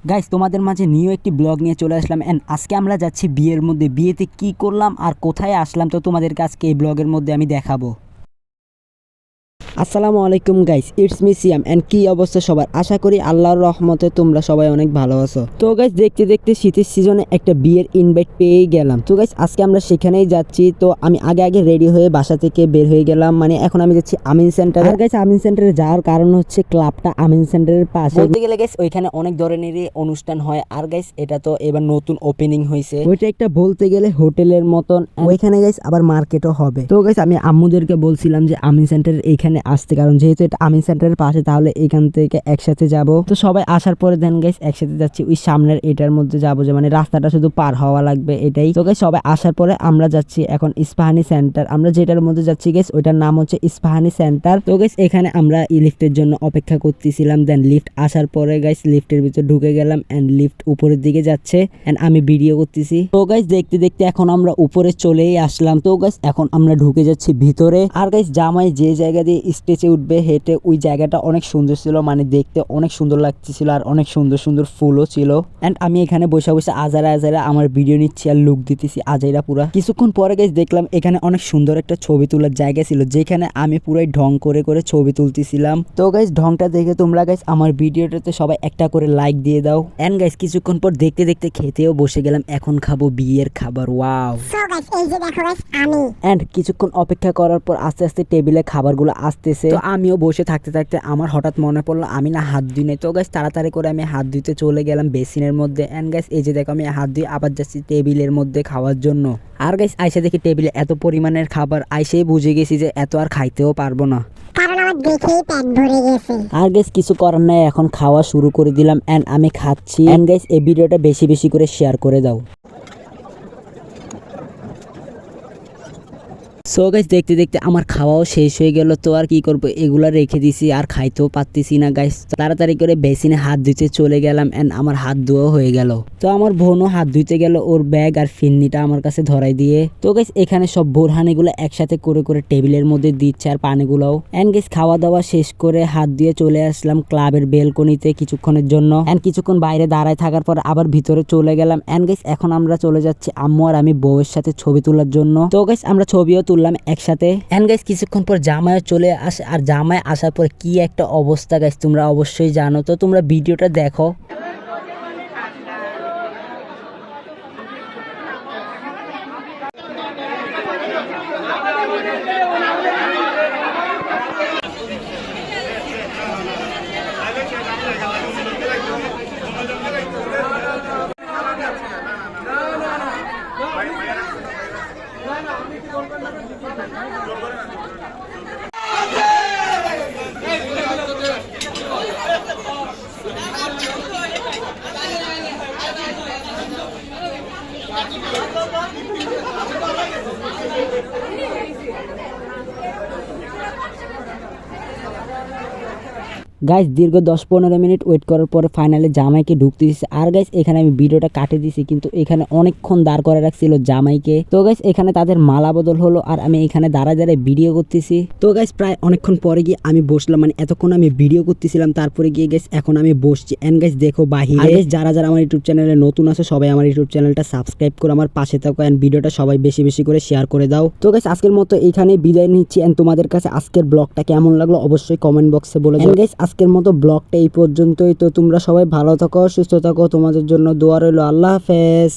Guys তোমাদের মাঝে new একটি ব্লগ নিয়ে চলে আসলাম এন্ড আজকে আমরা যাচ্ছি বিয়ের মধ্যে। বিয়েতে কি করলাম আর কোথায় আসলাম তো তোমাদেরকে আজকে এই ব্লগের মধ্যে আমি দেখাবো। আসসালামু আলাইকুম guys, it's me Siyam and কি অবস্থা সবার? আশা করি আল্লাহর রহমতে তোমরা সবাই অনেক ভালো আছো। তো গাইস দেখতে দেখতে শীতের সিজনে একটা বিয়ের ইনভাইট পেয়ে গেলাম। তো গাইস আজকে আমরা সেখানেই যাচ্ছি। তো আমি আগে রেডি হয়ে বাসা থেকে বের হয়ে গেলাম, মানে এখন আমি যাচ্ছি আমিন সেন্টারে। আর গাইস আমিন সেন্টারে যাওয়ার কারণ হচ্ছে ক্লাবটা আমিন সেন্টারের পাশে। বলতে গেলে গাইস ওইখানে অনেক ধরনেরই অনুষ্ঠান হয়। আর গাইস এটা তো এবার নতুন ওপেনিং হয়েছে, ওইটা একটা বলতে গেলে হোটেলের মতন। ওইখানে গাইস আবার মার্কেটও হবে। তো গাইস আমি আম্মুদেরকে বলছিলাম যে আমিন সেন্টারের এইখানে আসতে, কারণ যেহেতু এটা আমিন সেন্টারের পাশে তাহলে এখান থেকে একসাথে যাব। তো সবাই আসার পরে দেন গাইস একসাথে যাচ্ছি ওই সামনের এটার মধ্যে যাব, যে মানে রাস্তাটা শুধু পার হওয়া লাগবে এটাই। তো গাইস সবাই আসার পরে আমরা যাচ্ছি এখন ইস্পাহানি সেন্টার। আমরা যেটার মধ্যে যাচ্ছি গাইস ওইটার নাম হচ্ছে ইস্পাহানি সেন্টার। তো গাইস এখানে আমরা লিফটের জন্য অপেক্ষা করতেছিলাম। দেন লিফট আসার পরে গাইস লিফটের ভিতর ঢুকে গেলাম এন্ড লিফট উপরের দিকে যাচ্ছে এন্ড আমি ভিডিও করতেছি। তো গাইস দেখতে দেখতে এখন আমরা উপরে চলেই আসলাম। তো গাইস এখন আমরা ঢুকে যাচ্ছি ভিতরে। আর গাইস জামাই যে জায়গা দিয়ে স্টেজে উঠবে হেঁটে ওই জায়গাটা অনেক সুন্দর ছিল, মানে দেখতে অনেক সুন্দর লাগতেছিল আর অনেক সুন্দর সুন্দর ফুলও ছিল। এন্ড আমি এখানে বসে বসে আজারা আমার ভিডিও নিচ্ছি আর লুক দিতেছি আজাইরা পুরা। কিছুক্ষণ পরে গাইস দেখলাম এখানে অনেক সুন্দর একটা ছবি তোলার জায়গা ছিল, যেখানে আমি পুরাই ঢং করে করে ছবি তুলতেছিলাম। তো গাইস ঢংটা দেখে তোমরা গাইস আমার ভিডিওটাতে সবাই একটা করে লাইক দিয়ে দাও। এন্ড গাইস কিছুক্ষণ পর দেখতে দেখতে খেতেও বসে গেলাম। এখন খাবো বিয়ের খাবার। ওয়াও। সো গাইস এই যে দেখো গাইস আমি এন্ড কিছুক্ষণ অপেক্ষা করার পর আস্তে আস্তে টেবিলে খাবারগুলো আসতেছে। তো আমিও বসে থাকতে থাকতে আমার হঠাৎ মনে পড়লো আমি না হাত ধুই নাই। তো গাইস তাড়াতাড়ি করে আমি হাত ধুইতে চলে গেলাম বেসিনের মধ্যে। এন্ড গাইস এই যে দেখো আমি হাত ধুই আবার যাচ্ছি টেবিলের মধ্যে খাওয়ার জন্য। আর গাইস আইসা দেখি টেবিলে এত পরিমাণের খাবার, আইসেই বুঝে গেছি যে এত আর খাইতেও পারবো না, কারণ আমার দেখেই পেট ভরে গেছে। আর গাইস কিছু করার নাই, এখন খাওয়া শুরু করে দিলাম এন্ড আমি খাচ্ছি। এন্ড গাইস এই ভিডিওটা বেশি বেশি করে শেয়ার করে দাও। সো গাইস দেখতে দেখতে আমার খাওয়াও শেষ হয়ে গেল। তো আর কি করবো, এগুলা রেখে দিছি আর খাইতেও পারতেছি না গাইস। তাড়াতাড়ি করে বেসিনে হাত ধুইতে চলে গেলাম এন্ড আমার হাত ধোয়া হয়ে গেল। তো আমার বোনও হাত ধুইতে গেল, ওর ব্যাগ আর ফিন্নিটা আমার কাছে ধরাই দিয়ে। তো গাইস এখানে সব বোরহানিগুলো একসাথে করে করে টেবিলের মধ্যে দিচ্ছে আর পানিগুলোও। এন্ড গাইস খাওয়া দাওয়া শেষ করে হাত দিয়ে চলে আসলাম ক্লাবের বেলকনিতে কিছুক্ষণের জন্য। এন্ড কিছুক্ষণ বাইরে দাঁড়ায় থাকার পর আবার ভিতরে চলে গেলাম। এন্ড গাইস এখন আমরা চলে যাচ্ছি আম্মু আর আমি বউয়ের সাথে ছবি তোলার জন্য। তো গাইস আমরা ছবিও তুললাম একসাথে। এন্ড গাইস কিছুক্ষণ পর জামাইও চলে আসে, আর জামাই আসার পর কি একটা অবস্থা গাইস তোমরা অবশ্যই জানো। তো তোমরা ভিডিওটা দেখো। গাইস দীর্ঘ 10-15 মিনিট ওয়েট করার পরে ফাইনালি জামাইকে ঢুকতে দিচ্ছে। আর গাইস এখানে আমি ভিডিওটা কাটে দিছি, কিন্তু এখানে অনেকক্ষণ দাঁড় করে রাখছিল জামাইকে। তো গাইস এখানে তাদের মালা বদল হলো আর আমি এখানে দাঁড়ায় ভিডিও করতেছি। তো গাইস প্রায় অনেকক্ষণ পরে গিয়ে আমি বসলাম, মানে এতক্ষণ আমি ভিডিও করতেছিলাম তারপরে গিয়ে গাইস এখন আমি বসছি। এন্ড গাইস দেখো বাহিরে যারা আমার ইউটিউব চ্যানেলে নতুন আছে সবাই আমার ইউটিউব চ্যানেলটা সাবস্ক্রাইব করে আমার পাশে থাকো এন্ড ভিডিওটা সবাই বেশি বেশি করে শেয়ার করে দাও। তো গাইস আজকের মতো এখানে বিদায় নিচ্ছি এন্ড তোমাদের কাছে আজকের ব্লগটা কেমন লাগলো অবশ্যই কমেন্ট বক্সে বলে দাও। গাইস আজকের মতো ব্লগটা এই পর্যন্তই। তো তোমরা সবাই ভালো থাকো, সুস্থ থাকো, তোমাদের জন্য দোয়া রইলো। আল্লাহ হাফেজ।